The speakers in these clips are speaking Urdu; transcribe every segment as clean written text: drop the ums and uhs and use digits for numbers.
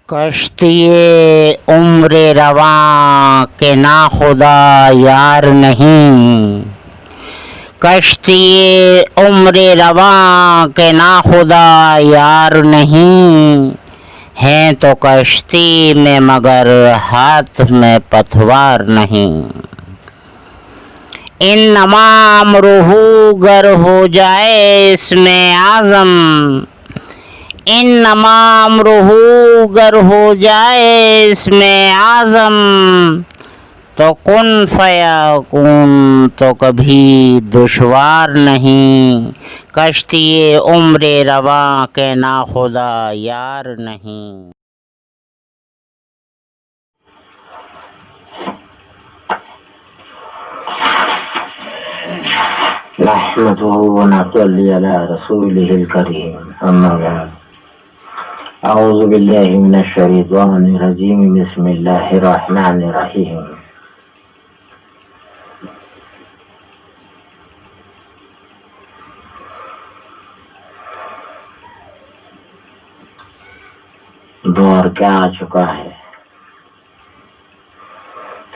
کشتی عمر رواں کے ناخدا یار نہیں، کشتی عمر رواں کے ناخدا یار نہیں، ہیں تو کشتی میں مگر ہاتھ میں پتوار نہیں۔ انما امرہ گر ہو جائے اس میں اعظم، انما امرہ گر ہو جائے اس میں اعظم، تو کن فیکون تو کبھی دشوار نہیں، کشتی عمر رواں کے ناخدا یار نہیں۔ نحمده ونصلي على رسوله الكريم، أما بعد، أعوذ بالله من الشيطان الرجيم، بسم الله الرحمن الرحيم۔ دور کیا آ چکا ہے،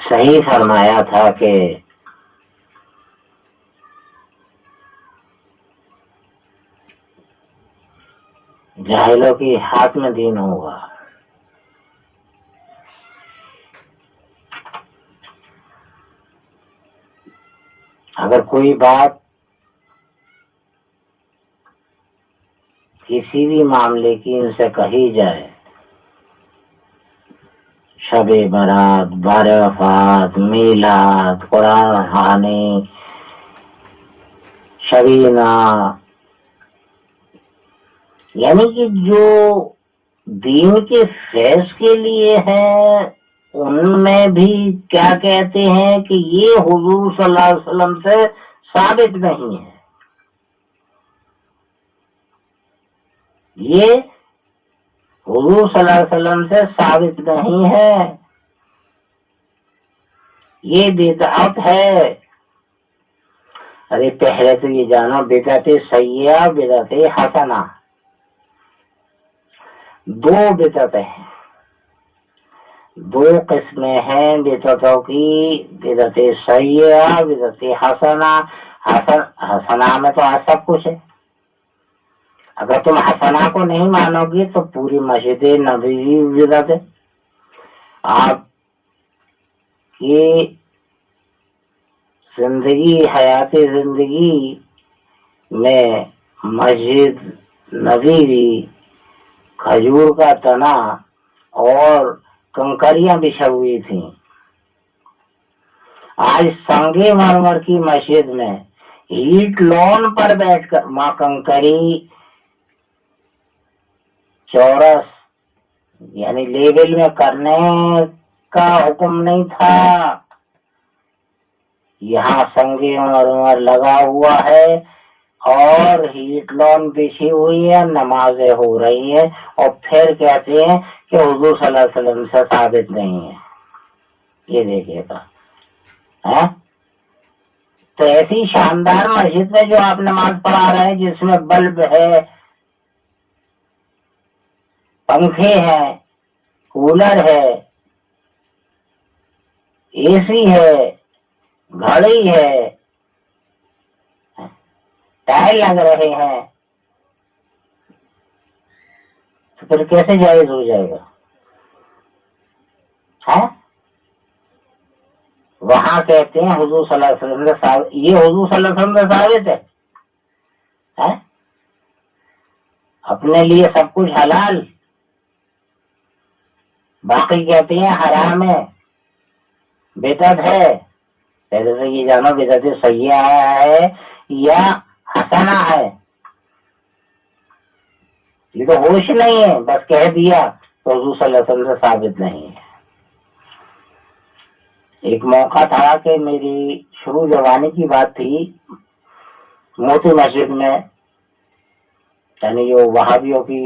صحیح فرمایا تھا کہ جاہلوں کی ہاتھ میں دین ہوگا۔ اگر کوئی بات کسی بھی معاملے کی ان سے کہی جائے، شب برات، بار وفات، میلاد، قرآن خوانی، شبینہ، یعنی کہ جو دین کے فیض کے لیے ہیں، ان میں بھی کیا کہتے ہیں کہ یہ حضور صلی اللہ علیہ وسلم سے ثابت نہیں ہے، یہ حضور صلی اللہ علیہ وسلم سے ثابت نہیں ہے، یہ بدعت ہے۔ ارے پہلے تو یہ جانو، بدعت سیئہ، بدعت حسنہ، دو بدعتیں ہیں، دو قسمیں ہیں بدعتوں کی، بدعت سیئہ، بدعت حسنہ۔ حسنہ میں تو آج سب کچھ ہے، اگر تم حسنہ کو نہیں مانو گی تو پوری مسجد نبوی بدعت ہے۔ آپ کی زندگی، حیات زندگی میں مسجد نبوی، کھجور کا تنا اور کنکریاں بچھی ہوئی تھیں، آج سنگے مرمر کی مسجد میں ہیٹ لون پر بیٹھ کر، ماں کنکری چورس یعنی لیبل میں کرنے کا حکم نہیں تھا، یہاں سنگے مرمر لگا ہوا ہے اور ہیٹ لون بچھی ہوئی ہے، نمازیں ہو رہی ہیں، اور پھر کہتے ہیں کہ حضور صلی اللہ علیہ وسلم سے ثابت نہیں ہے۔ یہ دیکھیے گا، تو ایسی شاندار مسجد میں جو آپ نماز پڑھا رہے ہیں، جس میں بلب ہے، پنکھے ہیں، کولر ہے، اے سی ہے، گھڑی ہے، ٹائل لگ رہے ہیں، تو پھر کیسے جائز ہو جائے گا؟ وہاں کہتے ہیں حضور صلی اللہ علیہ وسلم سے ثابت، یہ حضور صلی اللہ علیہ وسلم سے ثابت ہے، اپنے لیے سب کچھ حلال، باقی کہتے ہیں حرام ہے، بدعت ہے۔ پہلے سے یہ جانو بدعت سیئہ ہے یا حسنہ ہے، یہ تو ہوش نہیں ہے، بس کہہ دیا تو حضور صلی اللہ علیہ وسلم سے ثابت نہیں ہے۔ ایک موقع تھا کہ میری شروع جوانی کی بات تھی، موتی مسجد میں، یعنی جو وہابیوں کی،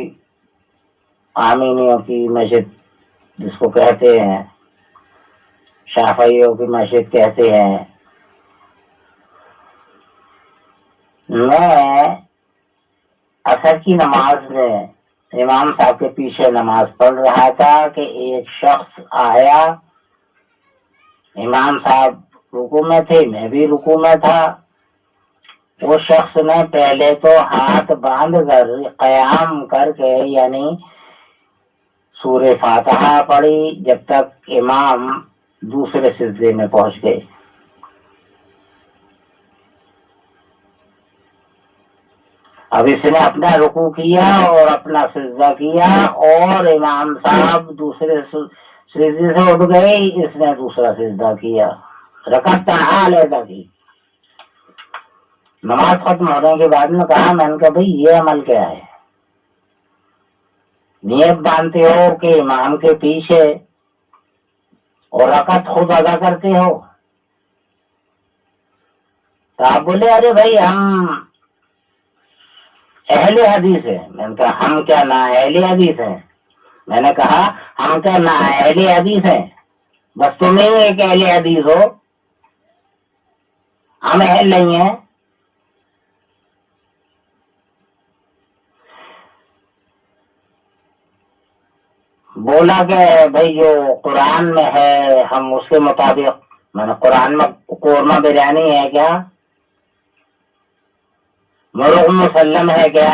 آمینیوں کی مسجد جس کو کہتے ہیں، شافعیوں کی مسجد کہتے ہیں، میں عصر کی نماز میں امام صاحب کے پیچھے نماز پڑھ رہا تھا کہ ایک شخص آیا، امام صاحب رکوع میں تھے، میں بھی رکوع میں تھا، اس شخص نے پہلے تو ہاتھ باندھ کر قیام کر کے یعنی سورہ فاتحہ پڑھی جب تک امام دوسرے سجدے میں پہنچ گئے۔ اب اس نے اپنا رکوع کیا اور اپنا سجدہ کیا اور امام صاحب دوسرے سجدے سے اٹھ گئے، اس نے دوسرا سجدہ کیا، رکعت تنہا علیحدہ کی۔ نماز ختم ہونے کے بعد میں کہا، میں نے کہا بھائی یہ عمل کیا ہے؟ نیت باندھتے ہو کہ امام کے پیچھے اور رکعت خود ادا کرتے ہو؟ تو آپ بولے ارے بھائی ہم اہل حدیث ہیں۔ میں نے کہا ہم کیا نا اہل حدیث ہیں؟ میں نے کہا ہم کیا نا اہل حدیث ہیں؟ بس تم نہیں ایک اہل حدیث ہو، ہم اہل نہیں ہیں۔ بولا کہ بھائی جو قرآن میں ہے ہم اس کے مطابق، میں نے قرآن میں قورمہ بریانی ہے کیا؟ مرغ مسلم ہے کیا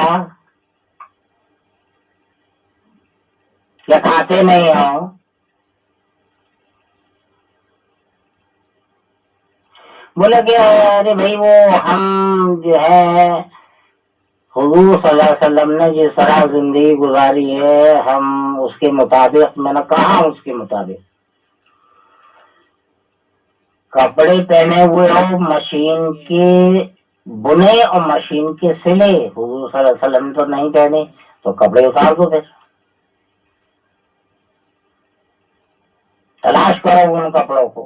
کھاتے نہیں ہو؟ بولا کہ ارے بھائی وہ ہم جو ہے حضور صلی اللہ علیہ وسلم نے جس طرح زندگی گزاری ہے ہم اس کے مطابق۔ میں نے کہا اس کے مطابق کپڑے پہنے ہوئے ہو مشین کے بنے اور مشین کے سلے، حضور صلی اللہ علیہ وسلم نے تو نہیں پہنے، تو کپڑے اتار دو، پھر تلاش کرو ان کپڑوں کو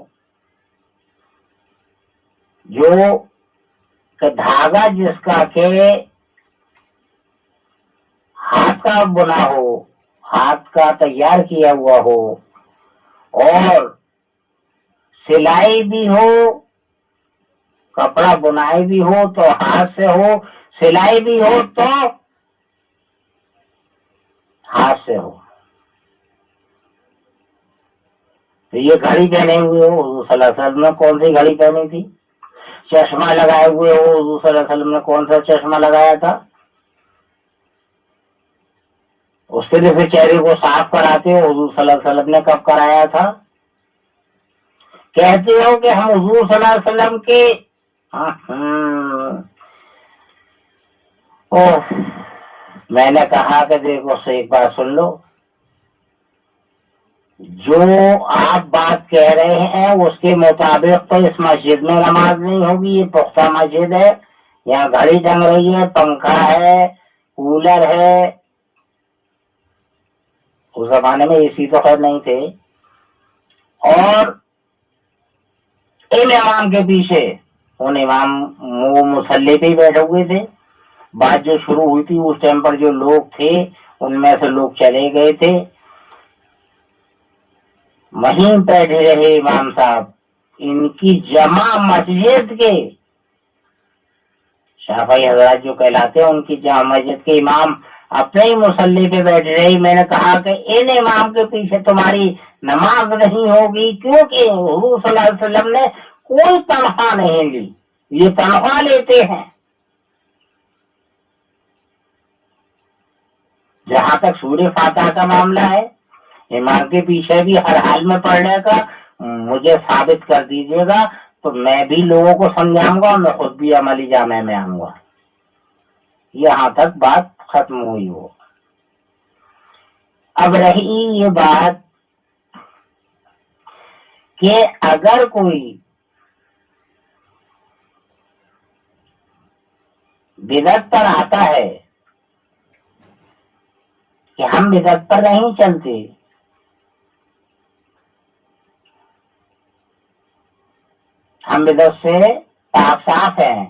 جو کہ دھاگا جس کا کہ ہاتھ کا بنا ہو، ہاتھ کا تیار کیا ہوا ہو، اور سلائی بھی ہو، کپڑا بنائی بھی ہو تو ہاتھ سے ہو، سلائی بھی ہو تو ہاتھ سے ہو۔ تو یہ گھڑی پہنے ہوئے ہو، حضور صلی اللہ علیہ وسلم نے کون سی گھڑی پہنی تھی؟ چشمہ لگائے ہوئے ہو، حضور صلی اللہ علیہ وسلم نے کون سا چشمہ لگایا تھا؟ اس طرح سے چہرے کو صاف کراتے ہو، حضور صلی اللہ علیہ وسلم نے کب کرایا تھا؟ کہتے ہو کہ ہم حضور صلی اللہ علیہ وسلم کے میں نے کہا کہ دیکھو سے ایک بار سن لو، جو آپ بات کہہ رہے ہیں اس کے مطابق تو اس مسجد میں نماز نہیں ہوگی، یہ پختہ مسجد ہے، یہاں گھڑی ٹنگ رہی ہے، پنکھا ہے، کولر ہے، اس زمانے میں اے سی تو خیر نہیں تھے، اور ان امام کے پیچھے ان امام وہ مسلح پہ ہی بیٹھے ہوئے تھے۔ بات جو شروع ہوئی تھی اس ٹائم پر جو لوگ تھے ان میں سے لوگ چلے گئے تھے، وہیں بیٹھے رہے امام صاحب۔ ان کی جمع مسجد کے شافعی حضرات جو کہلاتے ہیں ان کی جامع مسجد کے امام اپنے ہی مسلح پہ بیٹھ رہی۔ میں نے کہا کہ ان امام کے پیچھے تمہاری نماز نہیں ہوگی، کیونکہ حضور صلی اللہ علیہ وسلم نے کوئی تنخواہ نہیں لی، یہ تنخواہ لیتے ہیں۔ جہاں تک سورہ فاتحہ کا معاملہ ہے، امام کے پیچھے بھی ہر حال میں پڑھنے کا مجھے ثابت کر دیجیے گا تو میں بھی لوگوں کو سمجھاؤں گا اور میں خود بھی عملی جامع میں آؤں گا۔ یہاں تک بات ختم ہوئی ہو۔ اب رہی یہ بات کہ اگر کوئی بدعت پر آتا ہے کہ ہم بدعت پر نہیں چلتے، ہم بدعت سے پاک صاف ہیں،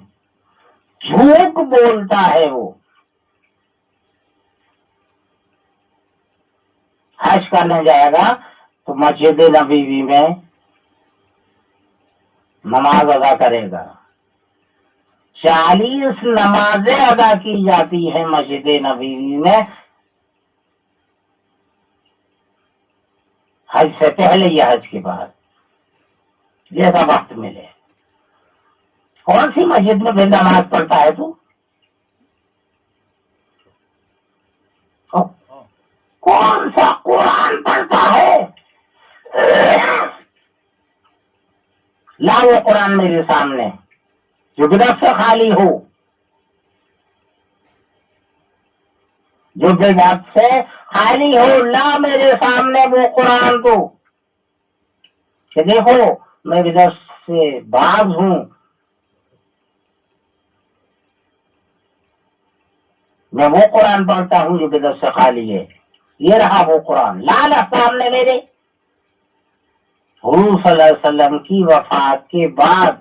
جھوٹ بولتا ہے، وہ حج کرنے جائے گا تو مسجد نبوی میں نماز ادا کرے گا، 40 نمازیں ادا کی جاتی ہیں مسجد نبوی میں، حج سے پہلے یا حج کے بعد، جیسا وقت ملے. کون سی مسجد میں پھر نماز پڑھتا ہے تو؟ کون سا قرآن پڑھتا ہے؟ لا وہ قرآن میرے سامنے جو بدعت سے خالی ہو، جو بدعت سے خالی ہو، لا میرے سامنے وہ قرآن تو کہ دیکھو میں بدعت سے باز ہوں، میں وہ قرآن پڑھتا ہوں جو بدعت سے خالی ہے. یہ رہا وہ قرآن. لال سامنے میرے حضور صلی اللہ علیہ وسلم کی وفات کے بعد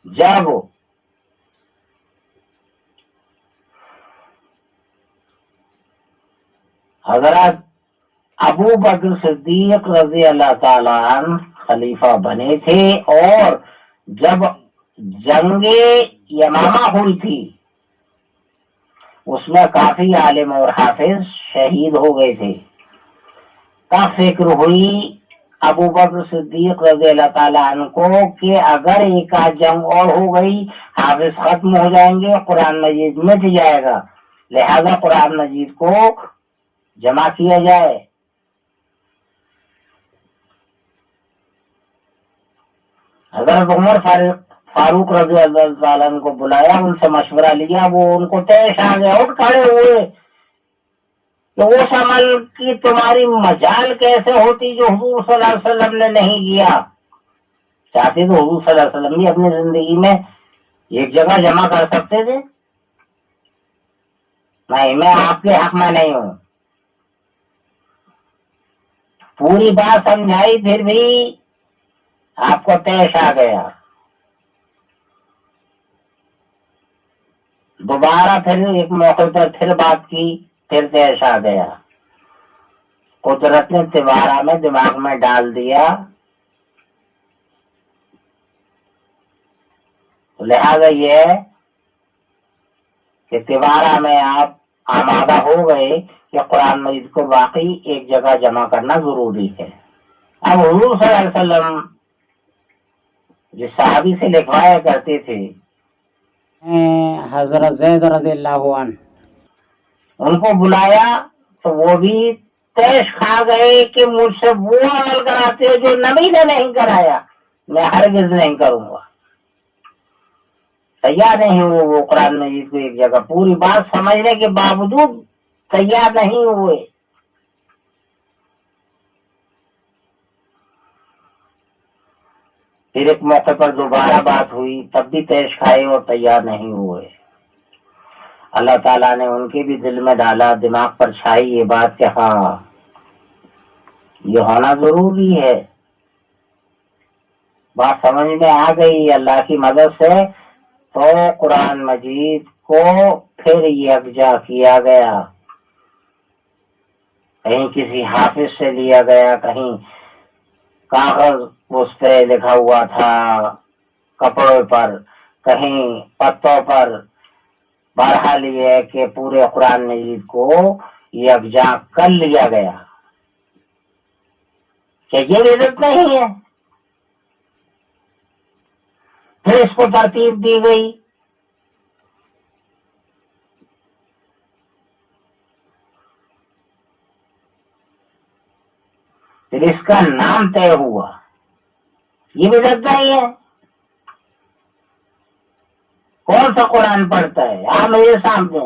جب حضرت ابو بکر صدیق رضی اللہ تعالی عنہ خلیفہ بنے تھے، اور جب جنگ یمامہ ہوئی تھی اس میں کافی عالم اور حافظ شہید ہو گئے تھے. تب فکر ہوئی ابو بکر صدیق رضی اللہ تعالیٰ عنہ کو کہ اگر ایک آدھ جنگ اور ہو گئی، حافظ ختم ہو جائیں گے، قرآن مجید مٹ جائے گا، لہذا قرآن مجید کو جمع کیا جائے. حضرت عمر فاروق رضی اللہ تعالیٰ عنہ کو بلایا، ان سے مشورہ لیا، وہ ان کو پیش آ گیا، اٹھ کھڑے ہوئے کہ وہ عمل کی تمہاری مجال کیسے ہوتی جو حضور صلی اللہ علیہ وسلم نے نہیں کیا. چاہتے تو حضور صلی اللہ علیہ وسلم بھی اپنی زندگی میں ایک جگہ جمع کر سکتے تھے. نہیں، میں آپ کے حق میں نہیں ہوں. پوری بات سمجھائی پھر بھی آپ کو پیش آ گیا. دوبارہ پھر ایک موقع پر پھر بات کی، پھر پیش آ گیا. قدرت نے تیوارا میں دماغ میں ڈال دیا، لہذا یہ ہے کہ تیوارا میں آپ آمادہ ہو گئے کہ قرآن مجید کو واقعی ایک جگہ جمع کرنا ضروری ہے. اب حضور صلی اللہ علیہ وسلم جس صحابی سے لکھوایا کرتے تھے حضرت زید رضی اللہ عنہ، ان کو بلایا تو وہ بھی پیش کھا گئے کہ مجھ سے وہ عمل کراتے ہو جو نبی نے نہیں کرایا، میں ہرگز نہیں کروں گا. تیار نہیں ہوئے وہ قرآن مجید کو ایک جگہ، پوری بات سمجھنے کے باوجود تیار نہیں ہوئے. پھر ایک موقع پر دوبارہ بات ہوئی، تب بھی پیش کھائے اور تیار نہیں ہوئے. اللہ تعالیٰ نے ان کے بھی دل میں ڈالا، دماغ پر چھائی یہ بات کہ ہاں یہ ہونا ضروری ہے. بات سمجھ میں آ گئی اللہ کی مدد سے، تو قرآن مجید کو پھر یکجا کیا گیا. کہیں کسی حافظ سے لیا گیا، کہیں کاغذ اس پہ لکھا ہوا تھا کپڑے پر، کہیں پتوں پر. بہرحال یہ ہے کہ پورے قرآن مجید کو یکجا کر لیا گیا. کہ یہ بدعت نہیں ہے. پھر اس کو ترتیب دی گئی. پھر اس کا نام طے ہوا. یہ بدعت نہیں ہے. کون سا قرآن پڑھتا ہے؟ آپ میرے سامنے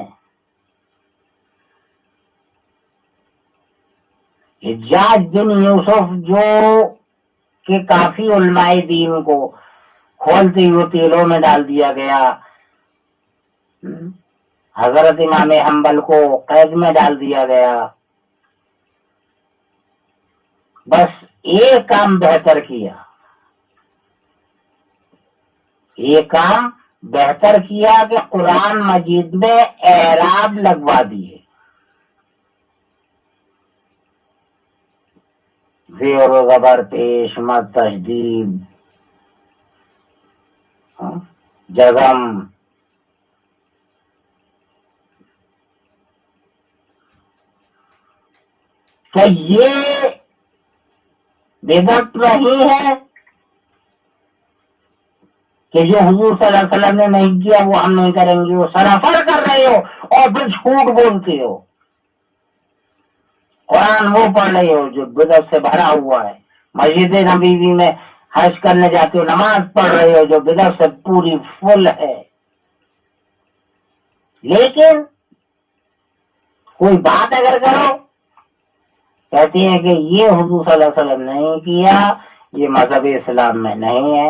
حجاج بن یوسف جو کہ کافی علماء دین کو کھولتے ہوئے تیلوں میں ڈال دیا گیا، حضرت امام حنبل کو قید میں ڈال دیا گیا، بس ایک کام بہتر کیا، یہ کام بہتر کیا کہ قرآن مجید میں اعراب لگوا دیے. زیر و زبر، پیش مد، تشدید، جزم. کہ یہ بدعت نہیں ہے کہ جو حضور صلی اللہ علیہ وسلم نے نہیں کیا وہ ہم نہیں کریں گے، وہ سراسر کر رہے ہو اور پھر جھوٹ بولتے ہو. قرآن وہ پڑھ رہے ہو جو بدعت سے بھرا ہوا ہے، مسجد نبوی میں حج کرنے جاتے ہو نماز پڑھ رہے ہو جو بدعت سے پوری فل ہے. لیکن کوئی بات اگر کرو کہتے ہیں کہ یہ حضور صلی اللہ علیہ وسلم نے نہیں کیا، یہ مذہب اسلام میں نہیں ہے.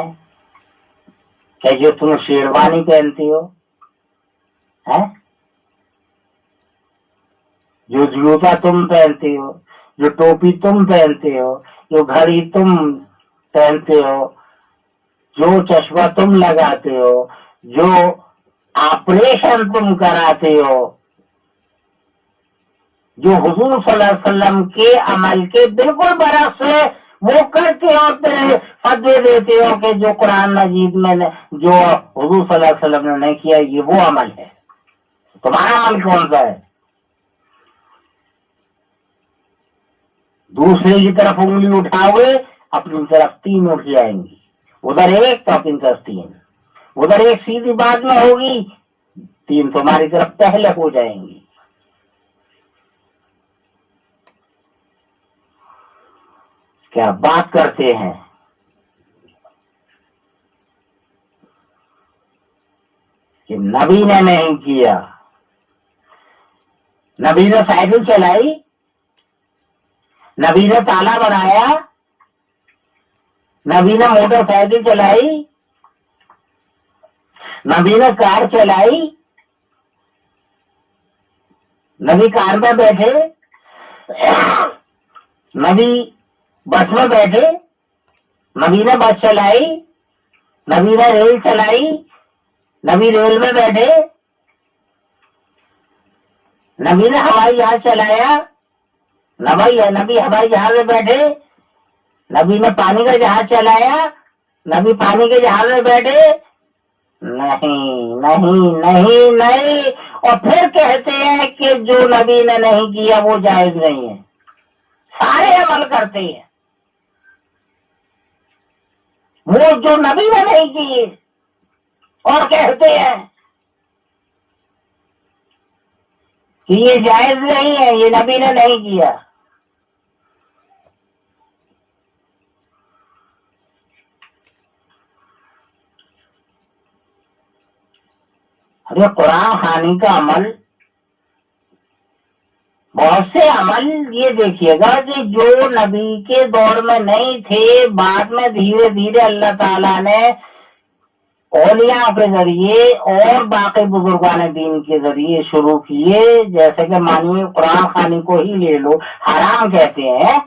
کہ جو تم شیروانی پہنتے ہو، جو جوتا تم پہنتے ہو، جو ٹوپی تم پہنتے ہو، جو گھڑی تم پہنتے ہو، جو چشمہ تم لگاتے ہو، جو آپریشن تم کراتے ہو، جو حضور صلی اللہ علیہ وسلم کے عمل کے بالکل برعکس ہے، وہ کرتے ہو پھر فتوے دیتے ہو کہ جو قرآن مجید میں جو حضور صلی اللہ علیہ وسلم نے نہیں کیا یہ وہ عمل ہے. تمہارا عمل کون سا ہے؟ دوسرے کی طرف انگلی اٹھاؤ گے اپنی طرف 3 اٹھ جائیں گی، ادھر ایک تو اپنی طرف 3، ادھر ایک سیدھی بات میں ہوگی 3 تمہاری طرف پہلے ہو جائیں گی. کیا بات کرتے ہیں. کہ نبی نے نہیں کیا، نبی نے سائیکل چلائی، نبی نے تالا بنایا، نبی نے موٹر سائیکل چلائی، نبی نے کار چلائی، نبی کار میں بیٹھے، نبی بس میں بیٹھے، نبی نے بس چلائی، نبی نے ریل چلائی، نبی ریل میں بیٹھے، نبی نے ہوائی جہاز چلایا، نبی ہوائی جہاز میں بیٹھے، نبی نے پانی کا جہاز چلایا، نبی پانی کے جہاز میں بیٹھے. نہیں نہیں نہیں نہیں. اور پھر کہتے ہیں کہ جو نبی نے نہیں کیا وہ جائز نہیں ہے. سارے عمل کرتے ہیں وہ جو نبی نے نہیں کیے اور کہتے ہیں کہ یہ جائز نہیں ہے، یہ نبی نے نہیں کیا. ارے قرآن خوانی کا عمل، بہت سے عمل یہ دیکھیے گا کہ جو نبی کے دور میں نہیں تھے، بعد میں دھیرے دھیرے اللہ تعالیٰ نے اولیاء کے ذریعے اور باقی بزرگان دین کے ذریعے شروع کیے. جیسے کہ مانیے قرآن خوانی کو ہی لے لو، حرام کہتے ہیں.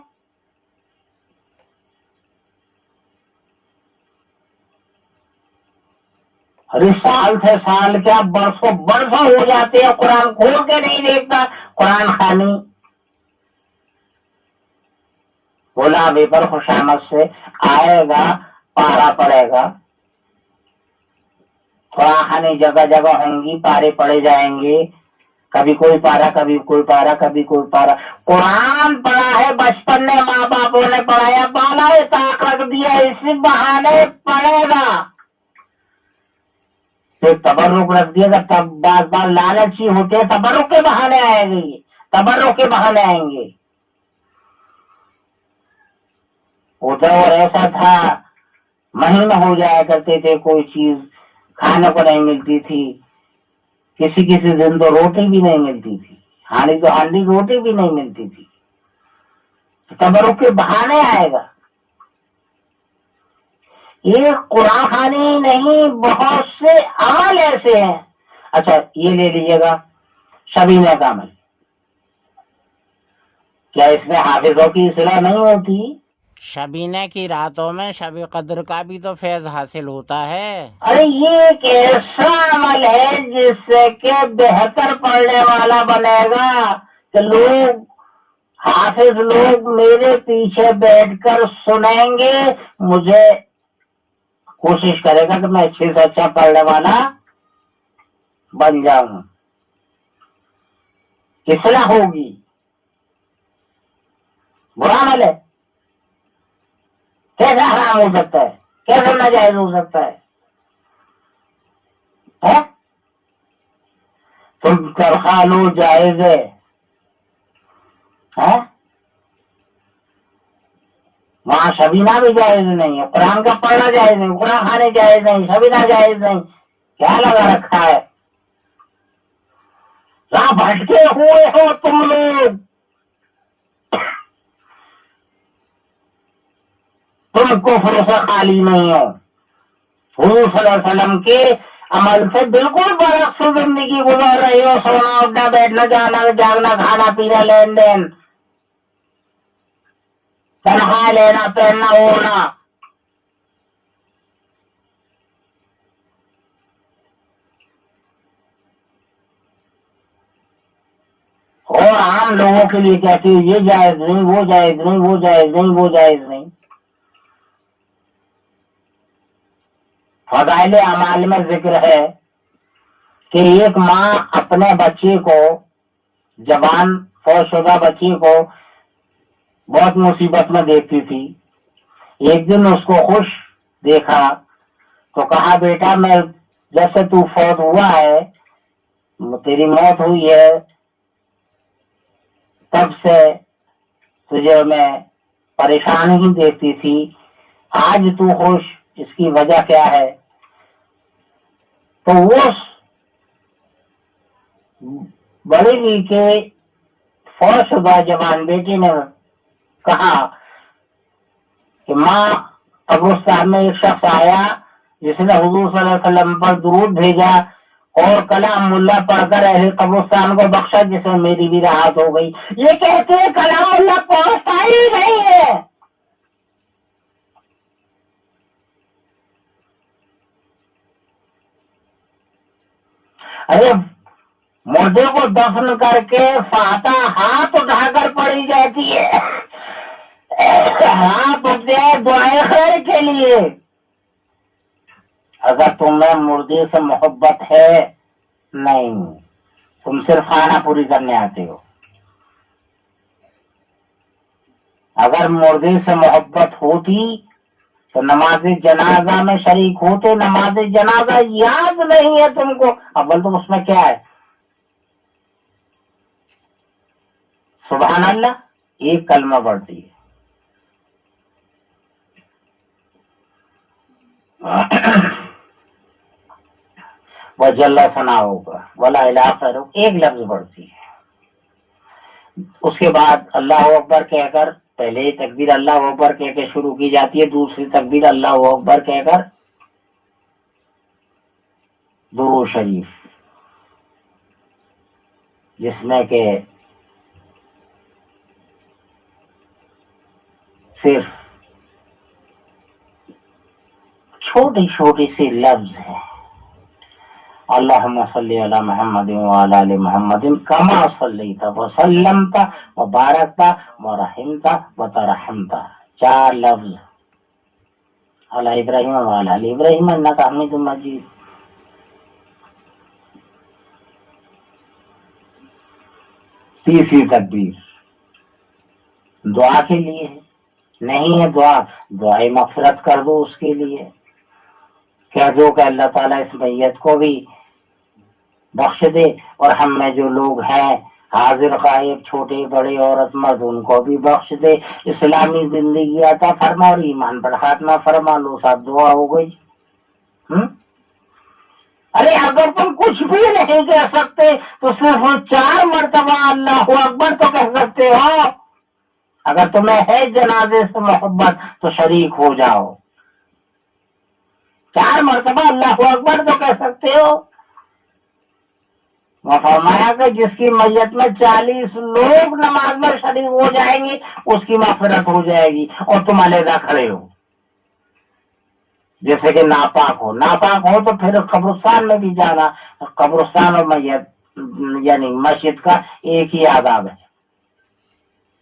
ارے سال سے سال کیا برسوں برسوں ہو جاتے ہیں قرآن کھول کے نہیں دیکھتا قرآن خوانی. بولا بے پر خوشامد سے آئے گا، پارا پڑے گا، قرآن خوانی جگہ جگہ ہوں گی، پارے پڑے جائیں گے، کبھی کوئی پارا کبھی کوئی پارا کبھی کوئی پارا. قرآن پڑھا ہے بچپن میں ماں باپوں نے پڑھایا، بالا طاق رکھ دیا، اسی بہانے پڑھے گا. پھر تبرک رکھ دیا گا، تب بار بار لالچی ہوتے ہیں، تبرک کے بہانے آئے گی، تبرک کے بہانے آئیں گے. ادھر اور ایسا تھا مہینہ ہو جایا کرتے تھے، کوئی چیز کھانے کو نہیں ملتی تھی، کسی کسی دن تو روٹی بھی نہیں ملتی تھی، ہانڈی تو ہانڈی روٹی بھی نہیں ملتی تھی. تبرک کے بہانے آئے گا. یہ قرآن خوانی نہیں، بہت سے عمل ایسے ہیں. اچھا یہ لے لیجیے گا شبینہ کا عمل، کیا اس میں حافظوں کی اصلاح نہیں ہوتی؟ شبینہ کی راتوں میں شب قدر کا بھی تو فیض حاصل ہوتا ہے. ارے یہ ایک ایسا عمل ہے جس سے کہ بہتر پڑھنے والا بنے گا کہ لوگ، حافظ لوگ میرے پیچھے بیٹھ کر سنیں گے، مجھے کوشش کرے گا کہ میں اچھے سے اچھا پڑھنے والا بن جاؤں. اصلاح ہوگی. برا عمل ہے. کیسے حرام ہو سکتا ہے؟ کیسے ناجائز ہو سکتا ہے؟ تم تنخواہ لو جائز ہے، وہاں شبینہ بھی جائز نہیں ہے، قرآن کا پڑھنا جائز نہیں، قرآن کھانے جائز نہیں، شبینہ جائز نہیں، کیا لگا رکھا ہے؟ راہ بھٹکے ہوئے ہو تم لوگ، تم کفر سے خالی نہیں ہو، حضور صلی اللہ علیہ وسلم کے عمل سے بالکل برعکس زندگی گزار رہی ہو، سونا اٹھنا بیٹھنا جانا جاگنا کھانا پینا لین دین تنخواہ لینا پہننا اوڑھنا، اور عام لوگوں کے لیے کہتی ہے یہ جائز نہیں، وہ جائز نہیں، وہ جائز نہیں، وہ جائز نہیں۔ فضائل اعمال میں ذکر ہے کہ ایک ماں اپنے بچے کو، جوان فوت شدہ بچے کو بہت مصیبت میں دیکھتی تھی۔ ایک دن اس کو خوش دیکھا تو کہا بیٹا میں جیسے تو فوت ہوا ہے، تیری موت ہوئی ہے، تب سے تجھے میں پریشان ہی دیکھتی تھی، آج تو خوش، اس کی وجہ کیا ہے؟ تو وہ بڑی بھی کے فوت شدہ جوان بیٹی نے کہا کہ ماں قبرستان میں ایک شخص آیا جس نے حضور صلی اللہ علیہ وسلم پر درود بھیجا اور کلام اللہ پڑھ کر اہل قبرستان کو بخشا، جس میں میری بھی راحت ہو گئی۔ یہ کہتے ہیں کلام اللہ پہنچتا ہی نہیں ہے۔ ارے مردے کو دفن کر کے فاتحہ ہاتھ اٹھا کر پڑھی جاتی ہے، ہاتھ اٹھتے ہیں دعائیں خیر کے لیے۔ اگر تمہیں مردے سے محبت ہے، نہیں، تم صرف خانہ پوری کرنے آتے ہو۔ اگر مردے سے محبت ہوتی تو نماز جنازہ میں شریک ہوتے، نماز جنازہ یاد نہیں ہے تم کو، اول تو اس میں کیا ہے؟ سبحان اللہ ایک کلمہ پڑھتی ہے۔ وجل ثنا ہوگا ولا الہ غیرہ ایک لفظ پڑھتی ہے۔ اس کے بعد اللہ اکبر کہہ کر پہلے تکبیر اللہ اکبر کہہ کے شروع کی جاتی ہے، دوسری تکبیر اللہ اکبر کہہ کر درود شریف، جس میں کہ صرف چھوٹی چھوٹی سی لفظ ہے، اللہم صلی علی محمد وعلی آل محمد کما صلیت وسلمت وبارکت ورحمت وترحمت، 4 لفظ، علی ابراہیم وعلی آل ابراہیم انک حمید مجید۔ تیسری تکبیر دعا کے لیے ہے، نہیں ہے دعائے مغفرت کر دو اس کے لیے، کہہ دو کہ اللہ تعالیٰ اس میت کو بھی بخش دے، اور ہم میں جو لوگ ہیں حاضر غائب چھوٹے بڑے عورت مرد ان کو بھی بخش دے، اسلامی زندگی عطا فرما اور ایمان پر خاتمہ فرما، لو صاحب دعا ہو گئی۔ ارے اگر تم کچھ بھی نہیں کہہ سکتے تو صرف 4 مرتبہ اللہ اکبر تو کہہ سکتے ہو۔ اگر تمہیں ہے جنازے سے محبت تو شریک ہو جاؤ، 4 مرتبہ اللہ اکبر تو کہہ سکتے ہو۔ وہ فرمایا کہ جس کی میت میں 40 لوگ نماز میں شریک ہو جائیں گے اس کی مغفرت ہو جائے گی، اور تم علیحدہ کھڑے ہو، جیسے کہ ناپاک ہو تو پھر قبرستان میں بھی جانا، قبرستان اور میت یعنی مسجد کا ایک ہی آداب ہے،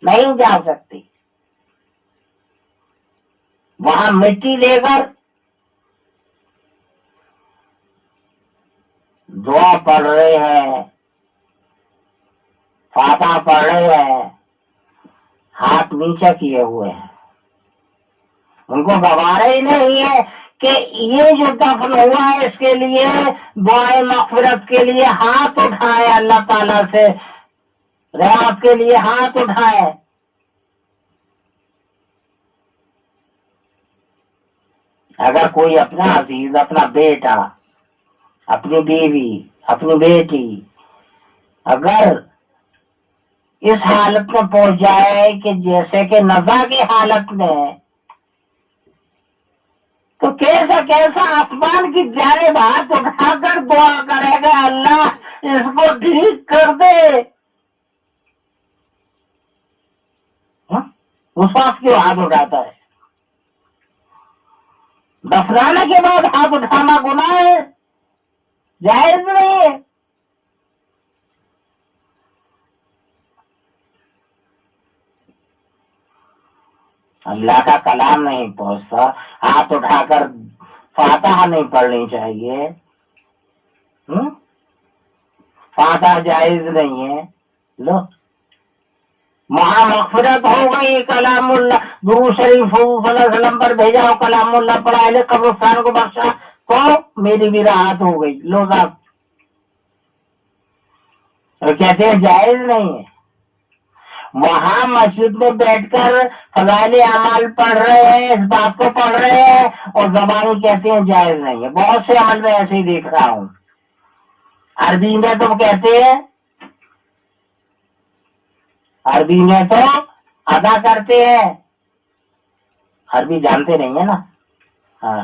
نہیں جا سکتی۔ وہاں مٹی لے کر دعا پڑھ رہے ہیں، فاتحہ پڑھ رہے ہیں، ہاتھ نیچے کیے ہوئے ہیں، ان کو گوارا ہی نہیں ہے کہ یہ جو دفن ہوا ہے اس کے لیے دعائے مغفرت کے لیے ہاتھ اٹھائے، اللہ تعالیٰ سے رحمت کے لیے ہاتھ اٹھائے۔ اگر کوئی اپنا عزیز، اپنا بیٹا، اپنی بیوی، اپنی بیٹی اگر اس حالت میں پہنچ جائے کہ جیسے کہ نزا کی حالت میں، تو کیسا کیسا آسمان کی جانب ہاتھ اٹھا کر دعا کرے گا، اللہ اس کو ٹھیک کر دے۔ اس وقت کیوں ہاتھ اٹھاتا ہے؟ دفنانے کے بعد ہاتھ اٹھانا گناہ ہے، جائز نہیں ہے۔ اللہ کا کلام نہیں پہنچتا، ہاتھ اٹھا کر فاتحہ نہیں پڑھنی چاہیے، فاتحہ جائز نہیں ہے۔ لو وہاں مغفرت ہو گئی، کلام اللہ درود شریف صلی اللہ علیہ وسلم پر بھیجا ہو، کلام اللہ پر اہل قبرستان کو بخشا، تو میری بھی راحت ہو گئی۔ لو صاحب کہتے ہیں جائز نہیں ہے۔ وہاں مسجد میں بیٹھ کر فضائل اعمال پڑھ رہے ہیں، اس بات کو پڑھ رہے ہیں، اور زبانی کہتے ہیں جائز نہیں ہے۔ بہت سے عمل میں ایسے ہی دیکھ رہا ہوں۔ عربی میں تو کہتے ہیں، عربی میں تو ادا کرتے ہیں، عربی جانتے نہیں ہے نا، ہاں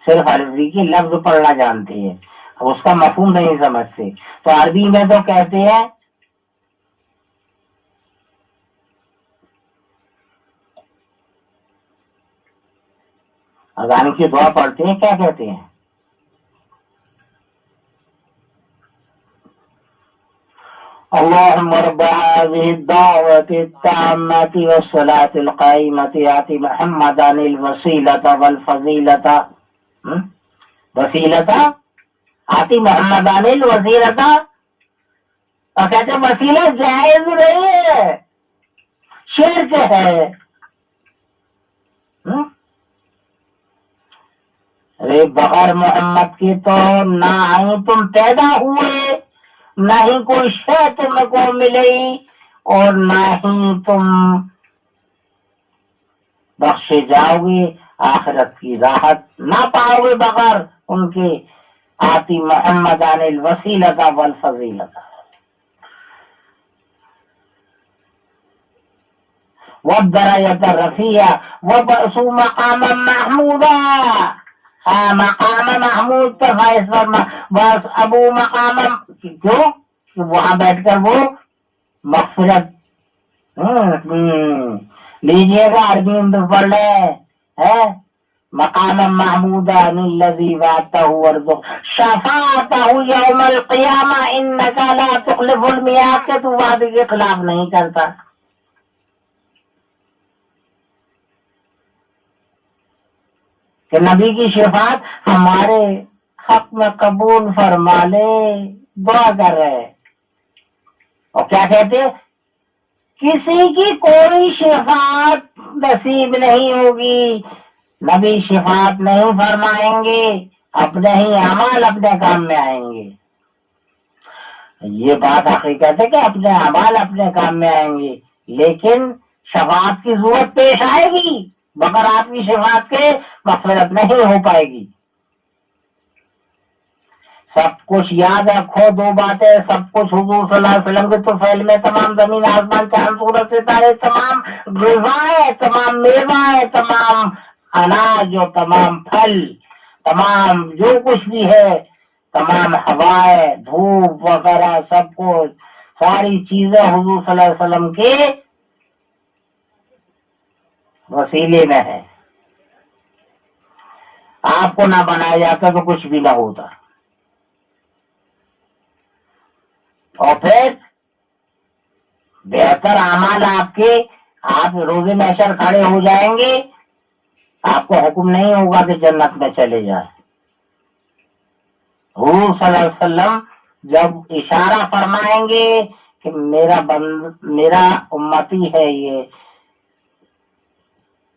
صرف عربی کی لفظ پڑھنا جانتے ہیں، اس کا مفہوم نہیں سمجھتے، تو عربی میں تو کہتے ہیں اذان کی دعا پڑھتے ہیں، کیا کہتے ہیں؟ اللهم رب هذه الدعوة التامة والصلاة القائمة آت محمدا الوسيلة والفضيلة وسیلتا، آتی محمدان الوسیلتا، اور کہتے ہیں وسیلہ جائز نہیں ہے، شرک ہے۔ ارے بغیر محمد کی تو نہ ہی تم پیدا ہوئے، نہ ہی کوئی شے تم کو ملے، اور نہ ہی تم بخشے جاؤ گے، آخرت کی راحت نہ پاؤ گے بغیر ان کے۔ آتی محمدان الوسیلۃ والفضیلۃ والدرجۃ الرفیعہ وبعثوا مقاما محمودا۔ ہاں مقام محمود پر فائز فرما، بس ابو مقام کیوں کہ وہاں بیٹھ کر وہ مغفرت لیجیے گا، عربی میں پڑھ لے، مقام محمودا الذی وعدتہ وارزق شفاعتہ یوم القیامہ انک لا تخلف المیعاد، کہ تو وعدے کے خلاف نہیں کرتا۔ کہ نبی کی شفاعت ہمارے حق میں قبول فرما لے، دعا کر رہے۔ اور کیا کہتے؟ کسی کی کوئی شفاعت نصیب نہیں ہوگی، نبی شفاعت نہیں فرمائیں گے، اپنے ہی اعمال اپنے کام میں آئیں گے۔ یہ بات حقیقت ہے کہ اپنے اعمال اپنے کام میں آئیں گے، لیکن شفاعت کی ضرورت پیش آئے گی، بغیر آپ کی شفاعت کے مغفرت نہیں ہو پائے گی۔ سب کچھ یاد رکھو، دو باتیں، سب کچھ حضور صلی اللہ علیہ وسلم کے تو فعل میں، تمام زمین آسمان چاند سورج ستارے، تمام غذائیں، تمام میوائیں، تمام اناج اور تمام پھل، تمام جو کچھ بھی ہے، تمام ہوائیں، دھوپ وغیرہ، سب کچھ، ساری چیزیں حضور صلی اللہ علیہ وسلم کے وسیلے میں ہے۔ آپ کو نہ بنایا جاتا تو کچھ بھی نہ ہوتا۔ اور پھر بہتر اعمال آپ کے، آپ روز محشر کھڑے ہو جائیں گے، آپ کو حکم نہیں ہوگا کہ جنت میں چلے جائیں۔ حضور صلی اللہ علیہ وسلم جب اشارہ فرمائیں گے کہ میرا امتی ہے یہ،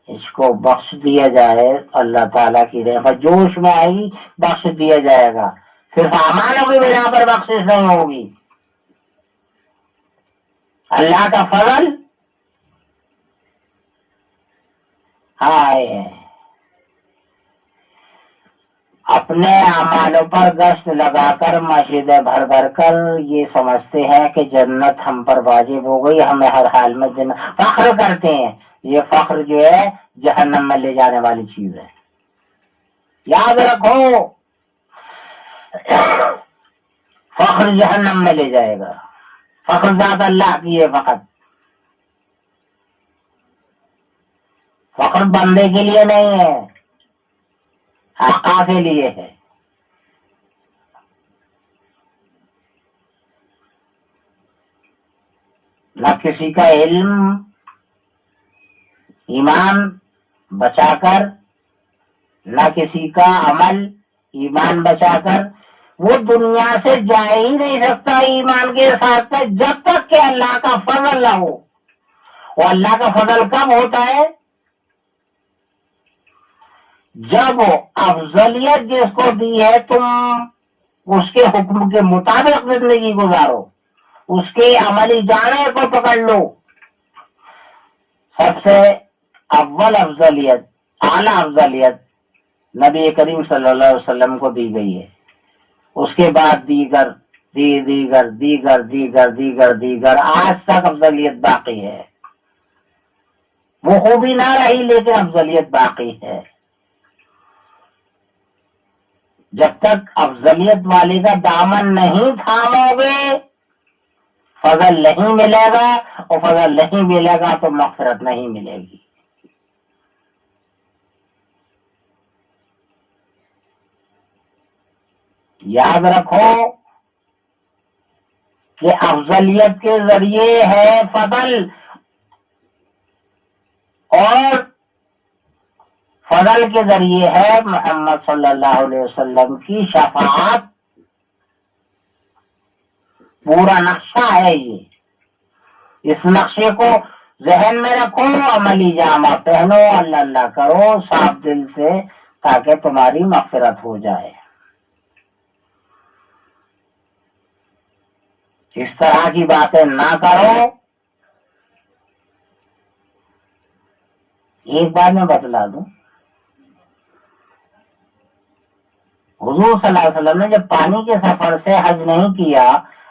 اس کو بخش دیا جائے اللہ تعالیٰ کی رحمت جوش میں آئے گی، بخش دیا جائے گا، صرف اعمالوں کی بنا پر بخشش نہیں ہوگی، اللہ کا فضل ہے۔ اپنے اعمالوں پر گشت لگا کر مشیدیں بھر بھر کر یہ سمجھتے ہیں کہ جنت ہم پر واجب ہو گئی، ہمیں ہر حال میں جنت، فخر کرتے ہیں۔ یہ فخر جو ہے جہنم میں لے جانے والی چیز ہے، یاد رکھو، فخر جہنم میں لے جائے گا۔ فخر ذات اللہ کی ہے، فخر بندے کے لیے نہیں ہے، آقا کے لیے ہے۔ نہ کسی کا علم ایمان بچا کر، نہ کسی کا عمل ایمان بچا کر، وہ دنیا سے جا ہی نہیں سکتا ایمان کے ساتھ، جب تک کہ اللہ کا فضل نہ ہو۔ اور اللہ کا فضل کب ہوتا ہے؟ جب افضلیت جس کو دی ہے تم اس کے حکم کے مطابق زندگی گزارو، اس کے عملی جانے کو پکڑ لو۔ سب سے اول افضلیت، اعلیٰ افضلیت نبی کریم صلی اللہ علیہ وسلم کو دی گئی ہے، اس کے بعد دیگر دیگر دیگر دیگر دیگر دیگر آج تک افضلیت باقی ہے۔ وہ خوبی نہ رہی لیکن افضلیت باقی ہے۔ جب تک افضلیت والے کا دامن نہیں تھامو گے فضل نہیں ملے گا، اور فضل نہیں ملے گا تو مغفرت نہیں ملے گی۔ یاد رکھو کہ افضلیت کے ذریعے ہے فضل، اور فضل کے ذریعے ہے محمد صلی اللہ علیہ وسلم کی شفاعت۔ پورا نقشہ ہے یہ، اس نقشے کو ذہن میں رکھو، عملی جامہ پہنو، اللہ اللہ کرو صاف دل سے، تاکہ تمہاری مغفرت ہو جائے۔ اس طرح کی باتیں نہ کرو۔ ایک بات میں بتلا دوں، حضور صلی اللہ علیہ وسلم نے جب پانی کے سفر سے حج نہیں کیا،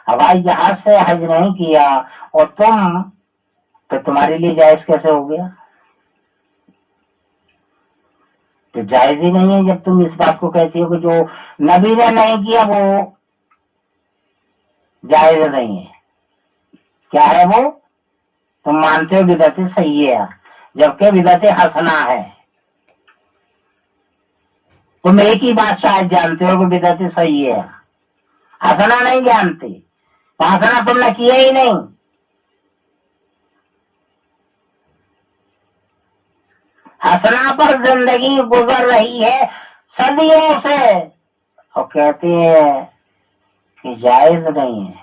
ہوائی جہاز سے حج نہیں کیا، اور تو تمہارے لیے جائز کیسے ہو گیا؟ تو جائز ہی نہیں ہے جب تم اس بات کو کہتی ہو کہ جو نبی نے نہیں کیا وہ جائز نہیں ہے۔ کیا ہے وہ؟ تم مانتے ہو بدعت سیئہ، جبکہ بدعت حسنہ ہے۔ تم ایک ہی بات شاید جانتے ہو کہ بدعت سیئہ ہے، حسنہ نہیں جانتے، حسنہ تم نے کیا ہی نہیں۔ حسنہ پر زندگی گزر رہی ہے صدیوں سے، اور کہتے ہیں کہ جائز نہیں ہے۔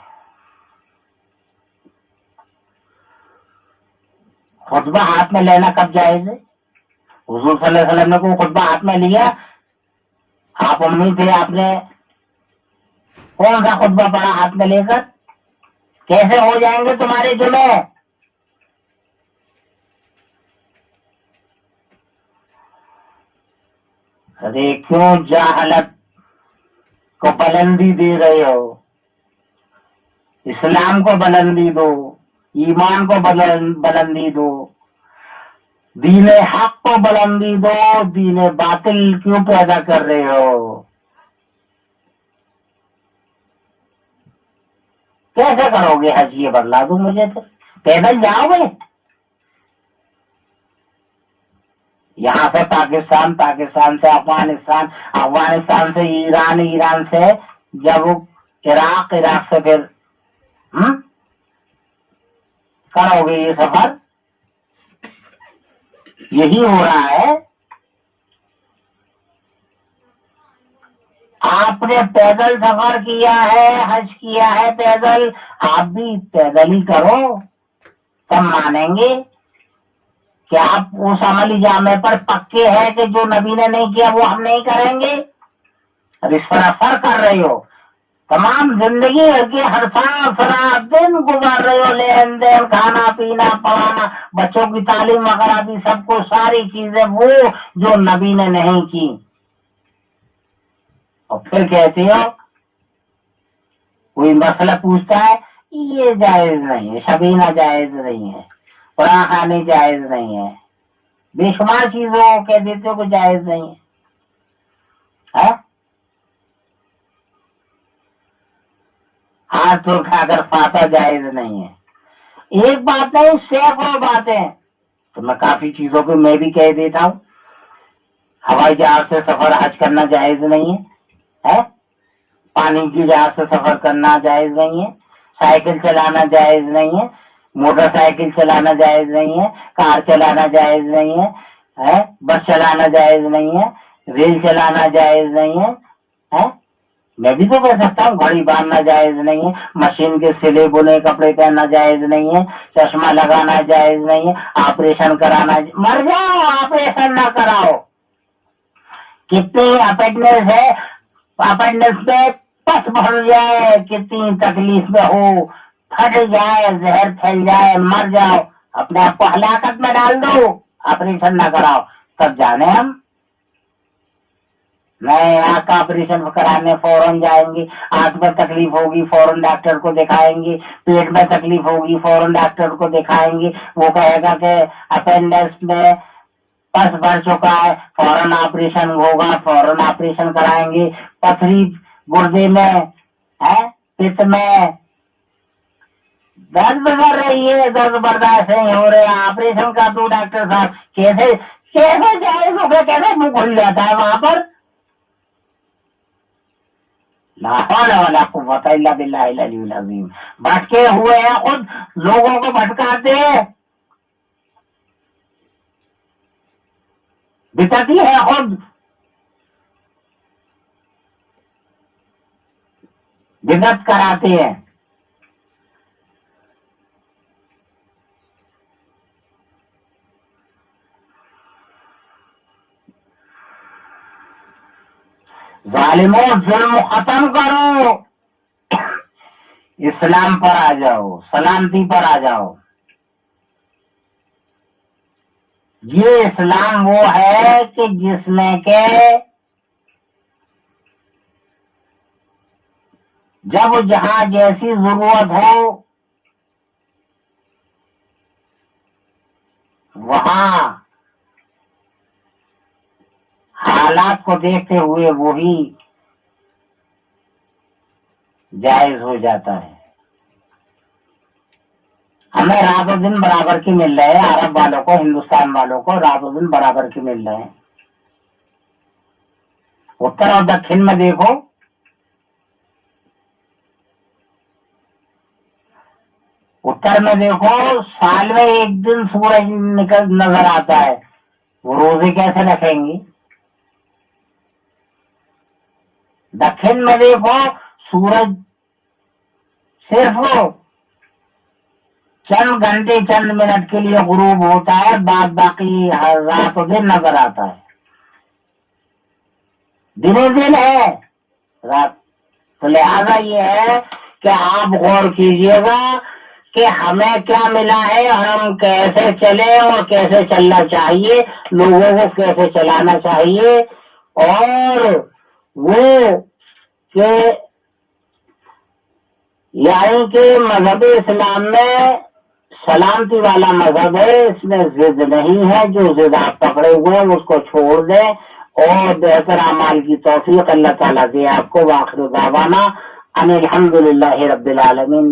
خطبہ ہاتھ میں لینا کب جائز ہے؟ حضور صلی اللہ علیہ وسلم نے کوئی خطبہ ہاتھ میں لیا؟ آپ امی تھے، آپ نے کون سا خطبہ پڑھا ہاتھ میں لے کر؟ کیسے ہو جائیں گے تمہارے جمعے؟ ارے کیوں جہالت کو بلندی دے رہے ہو؟ اسلام کو بلندی دو، ایمان کو بلندی دو، دین حق کو بلندی دو، دین باطل کیوں پیدا کر رہے ہو؟ کیسے کرو گے حج؟ یہ بدلا دوں مجھے، تو پیدل جاؤ گے یہاں سے پاکستان، پاکستان سے افغانستان، افغانستان سے ایران، ایران سے جب عراق، عراق سے پھر کرو گے یہ سفر؟ یہی ہو رہا ہے۔ آپ نے پیدل سفر کیا ہے، حج کیا ہے پیدل، آپ بھی پیدل ہی کرو، تب مانیں گے۔ کیا آپ اس عملی جامے پر پکے ہیں کہ جو نبی نے نہیں کیا وہ ہم نہیں کریں گے؟ اب اس پر اثر کر رہے ہو، تمام زندگی کے ہر سارا دن گزار رہے ہو، لین دین، کھانا پینا، پڑھانا، بچوں کی تعلیم وغیرہ بھی، سب کو ساری چیزیں وہ جو نبی نے نہیں کی، اور پھر کہتے ہو کوئی مسئلہ پوچھتا ہے یہ جائز نہیں ہے، شبینہ جائز نہیں ہے، قرآن خوانی جائز نہیں ہے، بے شمار چیزوں کہہ دیتے ہو کہ جائز نہیں ہے، ہاتھ تو اٹھا کر فاتحہ جائز نہیں ہے، ایک بات نہیں سینکڑوں باتیں، تو میں کافی چیزوں کو میں بھی کہہ دیتا ہوں، ہوائی جہاز سے سفر حج کرنا جائز نہیں ہے، پانی کی جہاز سے سفر کرنا جائز نہیں ہے، سائیکل چلانا جائز نہیں ہے، موٹر سائیکل چلانا جائز نہیں ہے، کار چلانا جائز نہیں ہے، بس چلانا جائز نہیں ہے، ریل چلانا جائز نہیں ہے، میں بھی تو کہہ سکتا ہوں گھڑی باندھنا جائز نہیں ہے، مشین کے سلے بنے کپڑے پہننا جائز نہیں ہے، چشمہ لگانا جائز نہیں ہے، آپریشن کرانا، مر جاؤ آپریشن نہ کراؤ، کتنی اپینڈکس ہے، اپینڈکس میں پس بھر جائے، کتنی تکلیف میں ہو، پھٹ جائے، زہر پھیل جائے، مر جاؤ، اپنے آپ کو ہلاکت میں ڈال دو، آپریشن نہ کراؤ، تب جانے ہم نہیں آنکھ کا آپریشن کرانے فوراً جائیں گے، آنکھ میں تکلیف ہوگی فوراً ڈاکٹر کو دکھائیں گے، پیٹ میں تکلیف ہوگی فوراً ڈاکٹر کو دکھائیں گے، وہ کہے گا کہ اپینڈکس میں پس بھر چکا ہے، فوراً آپریشن ہوگا، فوراً آپریشن کرائیں گے، پتھری گردے میں ہے، پت میں درد کر رہی ہے، درد برداشت نہیں ہو رہے، آپریشن کا تو ڈاکٹر صاحب کیسے کیسے جائز ہو گیا، کیسے منہ کھل جاتا ہے وہاں پر، لا حول ولا قوت الا باللہ العلی العظیم، بھٹکے ہوئے ہیں خود، لوگوں کو بھٹکاتے ہیں، بدعتی ہے خود، بدعت کراتے ہیں، ظالموں ظلم ختم کرو، اسلام پر آ جاؤ، سلامتی پر آ جاؤ، یہ اسلام وہ ہے کہ جس میں کہ جب جہاں جیسی ضرورت ہو وہاں حالات کو دیکھتے ہوئے وہی جائز ہو جاتا ہے، ہمیں رات و دن برابر کی مل رہے ہیں، عرب والوں کو، ہندوستان والوں کو رات و دن برابر کی مل رہے ہیں، اتر اور دکن میں دیکھو، اتر میں دیکھو سال میں ایک دن سورج نظر آتا ہے، وہ روزے کیسے رکھیں گی؟ دکن میں دیکھو سورج صرف چند گھنٹے چند منٹ کے لیے غروب ہوتا ہے، بعد باقی رات و دن نظر آتا ہے، دن ہے رات، تو لہذا یہ ہے کہ آپ غور کیجئے گا کہ ہمیں کیا ملا ہے، ہم کیسے چلے اور کیسے چلنا چاہیے، لوگوں کو کیسے چلانا چاہیے، اور وہ کہ یعنی کہ مذہب اسلام میں سلامتی والا مذہب ہے، اس میں ضد نہیں ہے، جو ضد آپ پکڑے ہوئے ہیں اس کو چھوڑ دیں، اور بہتر اعمال کی توفیق اللہ تعالیٰ دے آپ کو، وآخر دعوانا ان الحمد للہ رب العالمین۔